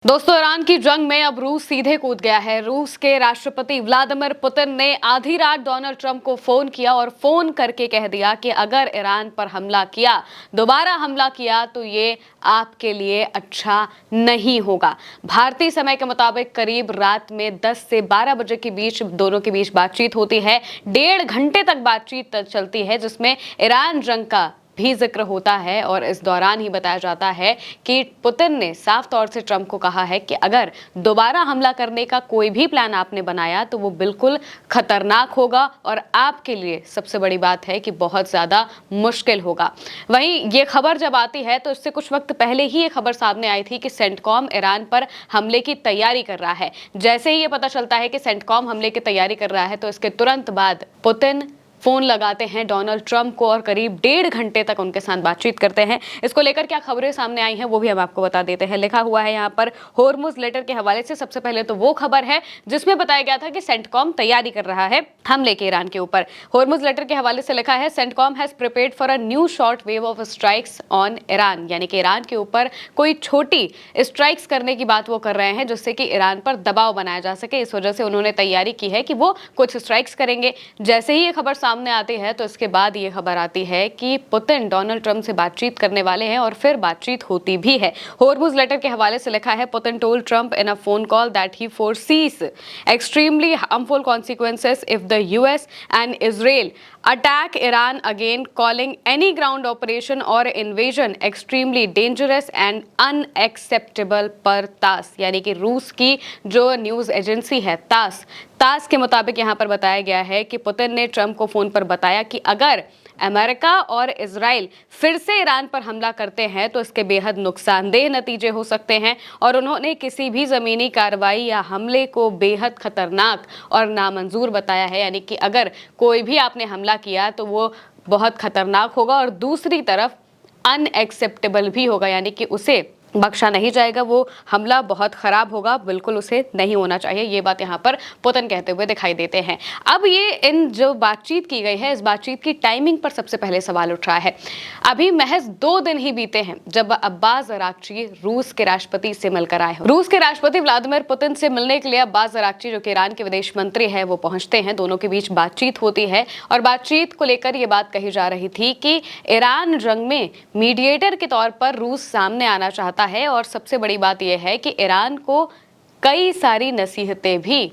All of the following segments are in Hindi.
दोस्तों, ईरान की जंग में अब रूस सीधे कूद गया है। रूस के राष्ट्रपति व्लादिमीर पुतिन ने आधी रात डोनाल्ड ट्रंप को फोन किया और फोन करके कह दिया कि अगर ईरान पर हमला किया, दोबारा हमला किया, तो ये आपके लिए अच्छा नहीं होगा। भारतीय समय के मुताबिक करीब रात में 10 से 12 बजे के बीच दोनों के बीच बातचीत होती है। 1.5 घंटे तक बातचीत चलती है, जिसमें ईरान जंग का भी जिक्र होता है और इस दौरान ही बताया जाता है कि पुतिन ने साफ तौर से ट्रंप को कहा है कि अगर दोबारा हमला करने का कोई भी प्लान आपने बनाया तो वो बिल्कुल खतरनाक होगा और आपके लिए सबसे बड़ी बात है कि बहुत ज्यादा मुश्किल होगा। वहीं ये खबर जब आती है तो इससे कुछ वक्त पहले ही ये खबर सामने आई थी कि सेंटकॉम ईरान पर हमले की तैयारी कर रहा है। जैसे ही ये पता चलता है कि सेंटकॉम हमले की तैयारी कर रहा है तो इसके तुरंत बाद पुतिन फोन लगाते हैं डोनाल्ड ट्रंप को और करीब 1.5 घंटे तक उनके साथ बातचीत करते हैं। इसको लेकर क्या खबरें सामने आई हैं वो भी हम आपको बता देते हैं। लिखा हुआ है यहाँ पर होर्मुज लेटर के हवाले से। सबसे पहले तो वो खबर है जिसमें बताया गया था कि सेंटकॉम तैयारी कर रहा है हमले के ईरान के ऊपर। होर्मुज लेटर के हवाले से लिखा है, CENTCOM has prepared for a new short wave of strikes on Iran, यानी कि ईरान के ऊपर कोई छोटी स्ट्राइक्स करने की बात वो कर रहे हैं जिससे कि ईरान पर दबाव बनाया जा सके। इस वजह से उन्होंने तैयारी की है कि वो कुछ स्ट्राइक्स करेंगे। जैसे ही ये खबर सामने आती है तो इसके बाद ये खबर आती है कि पुतिन डोनाल्ड ट्रंप से बातचीत करने वाले हैं और फिर बातचीत होती भी है। होर्मुज लेटर के हवाले से लिखा है, Putin told Trump in a phone call that he foresees extremely harmful consequences if the US and Israel attack Iran again, calling any ground operation और invasion extremely dangerous and unacceptable पर तास। यानी कि रूस की जो न्यूज एजेंसी है तास के मुताबिक यहाँ पर बताया गया है कि पुतिन ने ट्रंप को फोन पर बताया कि अगर अमेरिका और इजराइल फिर से ईरान पर हमला करते हैं तो इसके बेहद नुकसानदेह नतीजे हो सकते हैं और उन्होंने किसी भी जमीनी कार्रवाई या हमले को बेहद खतरनाक और नामंजूर बताया है। यानी कि अगर कोई भी आपने हमला किया तो वो बहुत खतरनाक होगा और दूसरी तरफ अनएक्सेप्टेबल भी होगा, यानी कि उसे बख्शा नहीं जाएगा। वो हमला बहुत खराब होगा, बिल्कुल उसे नहीं होना चाहिए। ये बात यहाँ पर पुतिन कहते हुए दिखाई देते हैं। अब ये इन जो बातचीत की गई है, इस बातचीत की टाइमिंग पर सबसे पहले सवाल उठ रहा है। अभी महज 2 दिन ही बीते हैं जब अब्बास अराक्ची रूस के राष्ट्रपति से मिलकर आए। रूस के राष्ट्रपति व्लादिमीर पुतिन से मिलने के लिए अब्बास अराक्ची, जो कि ईरान के विदेश मंत्री है, वो पहुंचते हैं। दोनों के बीच बातचीत होती है और बातचीत को लेकर ये बात कही जा रही थी कि ईरान जंग में मीडिएटर के तौर पर रूस सामने आना चाहता है और सबसे बड़ी बात यह है कि ईरान को कई सारी नसीहतें भी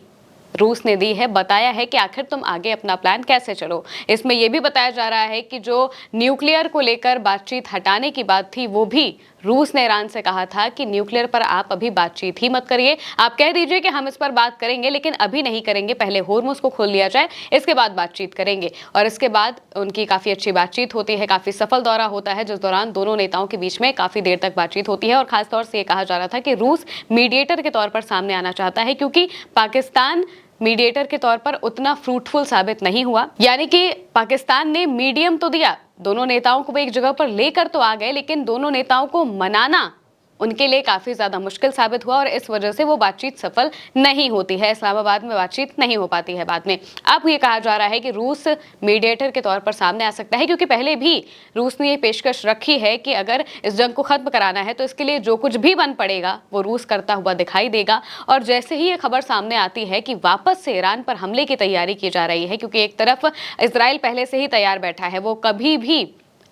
रूस ने दी है। बताया है कि आखिर तुम आगे अपना प्लान कैसे चलो। इसमें यह भी बताया जा रहा है कि जो न्यूक्लियर को लेकर बातचीत हटाने की बात थी वो भी रूस ने ईरान से कहा था कि न्यूक्लियर पर आप अभी बातचीत ही मत करिए। आप कह दीजिए कि हम इस पर बात करेंगे लेकिन अभी नहीं करेंगे, पहले होर्मुज को खोल लिया जाए, इसके बाद बातचीत करेंगे। और इसके बाद उनकी काफी अच्छी बातचीत होती है, काफी सफल दौरा होता है जिस दौरान दोनों नेताओं के बीच में काफी देर तक बातचीत होती है। और खासतौर से ये कहा जा रहा था कि रूस मीडिएटर के तौर पर सामने आना चाहता है क्योंकि पाकिस्तान मीडिएटर के तौर पर उतना फ्रूटफुल साबित नहीं हुआ। यानी कि पाकिस्तान ने मीडियम तो दिया, दोनों नेताओं को वो एक जगह पर लेकर तो आ गए, लेकिन दोनों नेताओं को मनाना उनके लिए काफी ज्यादा मुश्किल साबित हुआ और इस वजह से वो बातचीत सफल नहीं होती है। इस्लामाबाद में बातचीत नहीं हो पाती है बाद में। अब ये कहा जा रहा है कि रूस मीडिएटर के तौर पर सामने आ सकता है क्योंकि पहले भी रूस ने ये पेशकश रखी है कि अगर इस जंग को खत्म कराना है तो इसके लिए जो कुछ भी बन पड़ेगा वो रूस करता हुआ दिखाई देगा। और जैसे ही ये खबर सामने आती है कि वापस से ईरान पर हमले की तैयारी की जा रही है, क्योंकि एक तरफ इजराइल पहले से ही तैयार बैठा है, वो कभी भी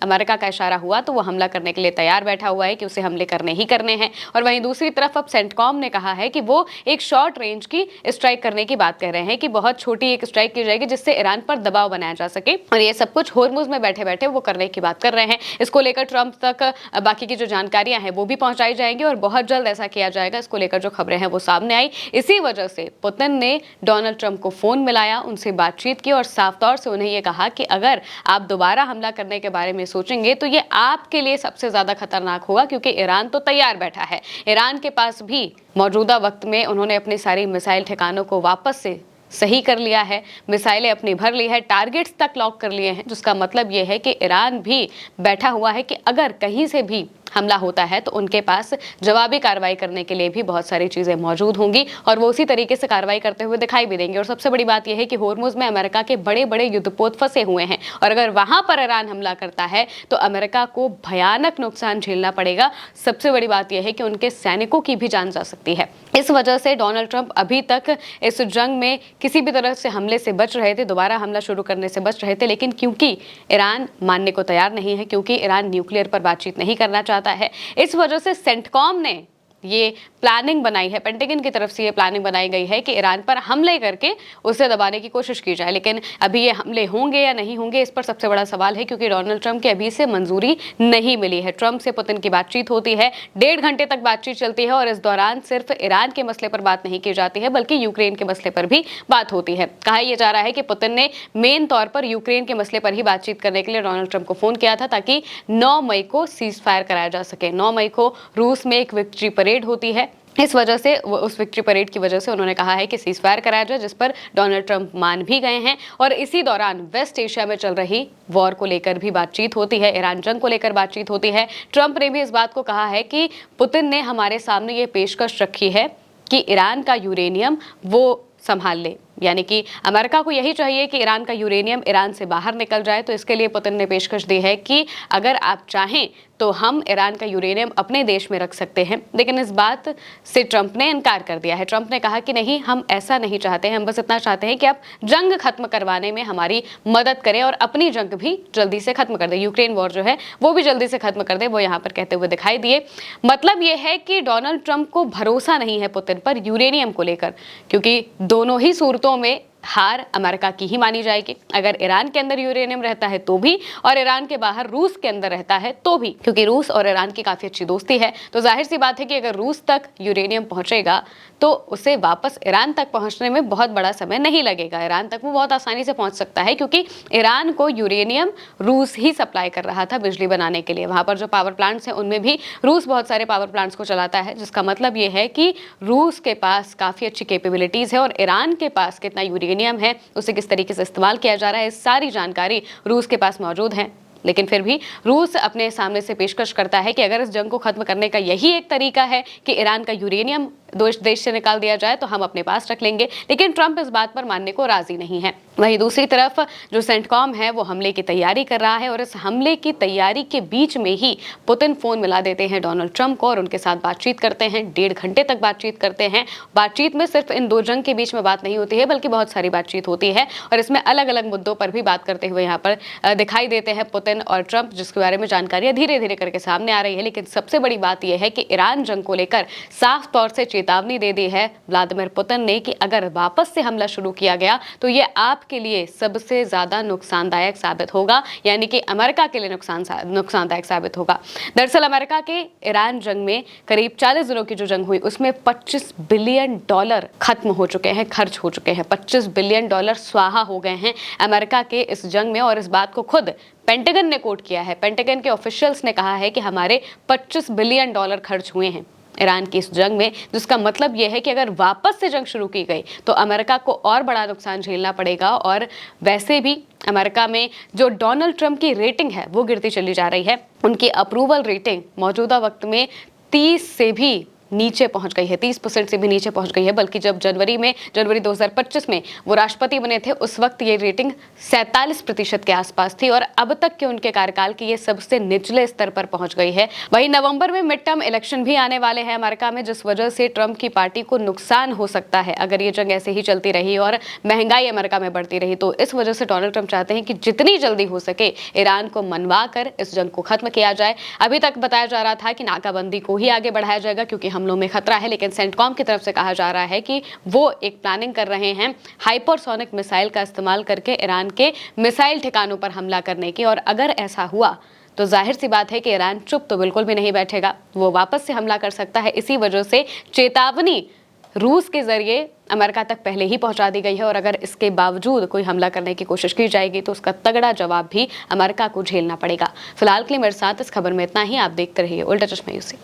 अमेरिका का इशारा हुआ तो वो हमला करने के लिए तैयार बैठा हुआ है कि उसे हमले करने ही करने हैं। और वहीं दूसरी तरफ अब सेंटकॉम ने कहा है कि वो एक शॉर्ट रेंज की स्ट्राइक करने की बात कह रहे हैं कि बहुत छोटी एक स्ट्राइक की जाएगी जिससे ईरान पर दबाव बनाया जा सके। और ये सब कुछ होर्मुज में बैठे बैठे वो करने की बात कर रहे हैं। इसको लेकर ट्रंप तक बाकी की जो जानकारियां हैं वो भी पहुंचाई जाएंगी और बहुत जल्द ऐसा किया जाएगा। इसको लेकर जो खबरें हैं वो सामने आई। इसी वजह से पुतिन ने डोनाल्ड ट्रंप को फोन मिलाया, उनसे बातचीत की और साफ तौर से उन्हें ये कहा कि अगर आप दोबारा हमला करने के बारे में सोचेंगे तो ये आपके लिए सबसे ज्यादा खतरनाक होगा क्योंकि ईरान तो तैयार बैठा है। ईरान के पास भी मौजूदा वक्त में उन्होंने अपनी सारी मिसाइल ठिकानों को वापस से सही कर लिया है, मिसाइलें अपनी भर ली है, टारगेट्स तक लॉक कर लिए हैं, जिसका मतलब ये है कि ईरान भी बैठा हुआ है कि अगर कहीं से भी हमला होता है तो उनके पास जवाबी कार्रवाई करने के लिए भी बहुत सारी चीजें मौजूद होंगी और वो उसी तरीके से कार्रवाई करते हुए दिखाई भी देंगे। और सबसे बड़ी बात यह है कि होर्मुज में अमेरिका के बड़े बड़े युद्धपोत फंसे हुए हैं और अगर वहां पर ईरान हमला करता है तो अमेरिका को भयानक नुकसान झेलना पड़ेगा। सबसे बड़ी बात यह है कि उनके सैनिकों की भी जान जा सकती है। इस वजह से डोनाल्ड ट्रंप अभी तक इस जंग में किसी भी तरह से हमले से बच रहे थे, दोबारा हमला शुरू करने से बच रहे थे, लेकिन क्योंकि ईरान मानने को तैयार नहीं है, क्योंकि ईरान न्यूक्लियर पर बातचीत नहीं करना चाहता है, इस वजह से सेंटकॉम ने ये प्लानिंग बनाई है, पेंटागन की तरफ से ये प्लानिंग बनाई गई है कि ईरान पर हमले करके उसे दबाने की कोशिश की जाए। लेकिन अभी ये हमले होंगे या नहीं होंगे, इस पर सबसे बड़ा सवाल है, क्योंकि डोनाल्ड ट्रंप की अभी से मंजूरी नहीं मिली है। ट्रंप से पुतिन की बातचीत होती है, 1.5 घंटे तक बातचीत चलती है और इस दौरान सिर्फ ईरान के मसले पर बात नहीं की जाती है, बल्कि यूक्रेन के मसले पर भी बात होती है। कहा यह जा रहा है कि पुतिन ने मेन तौर पर यूक्रेन के मसले पर ही बातचीत करने के लिए डोनाल्ड ट्रंप को फोन किया था, ताकि 9 मई को सीज फायर कराया जा सके। 9 मई को रूस में एक विक्ट्री परेड होती है, इस वजह से उस विक्ट्री परेड की वजह से उन्होंने कहा है कि सीज फायर कराया जाए, जिस पर डोनाल्ड ट्रंप मान भी गए हैं। और इसी दौरान वेस्ट एशिया में चल रही वॉर को लेकर भी बातचीत होती है, ईरान जंग को लेकर बातचीत होती है। ट्रंप ने भी इस बात को कहा है कि पुतिन ने हमारे सामने ये पेशकश रखी है कि ईरान का यूरेनियम वो संभाल ले, यानी कि अमेरिका को यही चाहिए कि ईरान का यूरेनियम ईरान से बाहर निकल जाए। तो इसके लिए पुतिन ने पेशकश दी है कि अगर आप चाहें तो हम ईरान का यूरेनियम अपने देश में रख सकते हैं। लेकिन इस बात से ट्रंप ने इनकार कर दिया है। ट्रंप ने कहा कि नहीं, हम ऐसा नहीं चाहते हैं, हम बस इतना चाहते हैं कि आप जंग खत्म करवाने में हमारी मदद करें और अपनी जंग भी जल्दी से खत्म कर दे, यूक्रेन वॉर जो है वो भी जल्दी से खत्म कर दे, वो यहाँ पर कहते हुए दिखाई दिए। मतलब ये है कि डोनाल्ड ट्रंप को भरोसा नहीं है पुतिन पर यूरेनियम को लेकर, क्योंकि दोनों ही सूरतों में हार अमेरिका की ही मानी जाएगी। अगर ईरान के अंदर यूरेनियम रहता है तो भी, और ईरान के बाहर रूस के अंदर रहता है तो भी, क्योंकि रूस और ईरान की काफी अच्छी दोस्ती है। तो जाहिर सी बात है कि अगर रूस तक यूरेनियम पहुंचेगा तो उसे वापस ईरान तक पहुंचने में बहुत बड़ा समय नहीं लगेगा। ईरान तक वो बहुत आसानी से पहुंच सकता है, क्योंकि ईरान को यूरेनियम रूस ही सप्लाई कर रहा था बिजली बनाने के लिए। वहां पर जो पावर प्लांट्स हैं उनमें भी रूस बहुत सारे पावर प्लांट्स को चलाता है, जिसका मतलब ये है कि रूस के पास काफी अच्छी कैपेबिलिटीज है। और ईरान के पास कितना यूरेनियम है, उसे किस तरीके से इस्तेमाल किया जा रहा है, सारी जानकारी रूस के पास मौजूद है। लेकिन फिर भी रूस अपने सामने से पेशकश करता है कि अगर इस जंग को खत्म करने का यही एक तरीका है कि ईरान का यूरेनियम देश से निकाल दिया जाए तो हम अपने पास रख लेंगे। लेकिन ट्रंप इस बात पर मानने को राजी नहीं है। वहीं दूसरी तरफ जो सेंटकॉम है वो हमले की तैयारी कर रहा है और इस हमले की तैयारी के बीच में ही पुतिन फोन मिला देते हैं डोनाल्ड ट्रंप को और उनके साथ बातचीत करते हैं। 1.5 घंटे तक बातचीत करते हैं। बातचीत में सिर्फ इन दो जंग के बीच में बात नहीं होती है, बल्कि बहुत सारी बातचीत होती है और इसमें अलग अलग मुद्दों पर भी बात करते हुए यहाँ पर दिखाई देते हैं पुतिन और ट्रंप, जिसके बारे में जानकारियां धीरे धीरे करके सामने आ रही है। लेकिन सबसे बड़ी बात यह है कि ईरान जंग को लेकर साफ तौर से चेतावनी दे दी है व्लादिमीर पुतिन ने कि अगर वापस से हमला शुरू किया गया तो ये आपके लिए सबसे ज्यादा नुकसानदायक साबित होगा, यानी कि अमेरिका के लिए नुकसानदायक साबित होगा। दरअसल अमेरिका के ईरान जंग में करीब 40 दिनों की जो जंग हुई उसमें $25 बिलियन खत्म हो चुके हैं, खर्च हो चुके हैं। $25 बिलियन स्वाहा हो गए हैं अमेरिका के इस जंग में और इस बात को खुद पेंटागन ने कोट किया है। पेंटागन के ऑफिशियल्स ने कहा है कि हमारे $25 बिलियन खर्च हुए हैं ईरान की इस जंग में, जिसका मतलब यह है कि अगर वापस से जंग शुरू की गई तो अमेरिका को और बड़ा नुकसान झेलना पड़ेगा। और वैसे भी अमेरिका में जो डोनाल्ड ट्रंप की रेटिंग है वो गिरती चली जा रही है। उनकी अप्रूवल रेटिंग मौजूदा वक्त में 30 से भी नीचे पहुंच गई है, 30% से भी नीचे पहुंच गई है। बल्कि जब जनवरी 2025 में वो राष्ट्रपति बने थे उस वक्त ये रेटिंग 47% के आसपास थी और अब तक के उनके कार्यकाल की ये सबसे निचले स्तर पर पहुंच गई है। वहीं नवंबर में मिड टर्म इलेक्शन भी आने वाले हैं अमेरिका में, जिस वजह से ट्रंप की पार्टी को नुकसान हो सकता है अगर ये जंग ऐसे ही चलती रही और महंगाई अमेरिका में बढ़ती रही। तो इस वजह से डोनाल्ड ट्रंप चाहते हैं कि जितनी जल्दी हो सके ईरान को मनवा कर इस जंग को खत्म किया जाए। अभी तक बताया जा रहा था कि नाकाबंदी को ही आगे बढ़ाया जाएगा क्योंकि हमलों में खतरा है, लेकिन सेंटकॉम की तरफ से कहा जा रहा है कि वो एक प्लानिंग कर रहे हैं हाइपरसोनिक मिसाइल का इस्तेमाल करके ईरान के मिसाइल ठिकानों पर हमला करने की। और अगर ऐसा हुआ तो जाहिर सी बात है कि ईरान चुप तो बिल्कुल भी नहीं बैठेगा, वो वापस से हमला कर सकता है। इसी वजह से चेतावनी रूस के जरिए अमेरिका तक पहले ही पहुंचा दी गई है और अगर इसके बावजूद कोई हमला करने की कोशिश की जाएगी तो उसका तगड़ा जवाब भी अमेरिका को झेलना पड़ेगा। फिलहाल के लिए मेरे साथ इस खबर में इतना ही। आप देखते रहिए उल्टा चश्मा यूसी।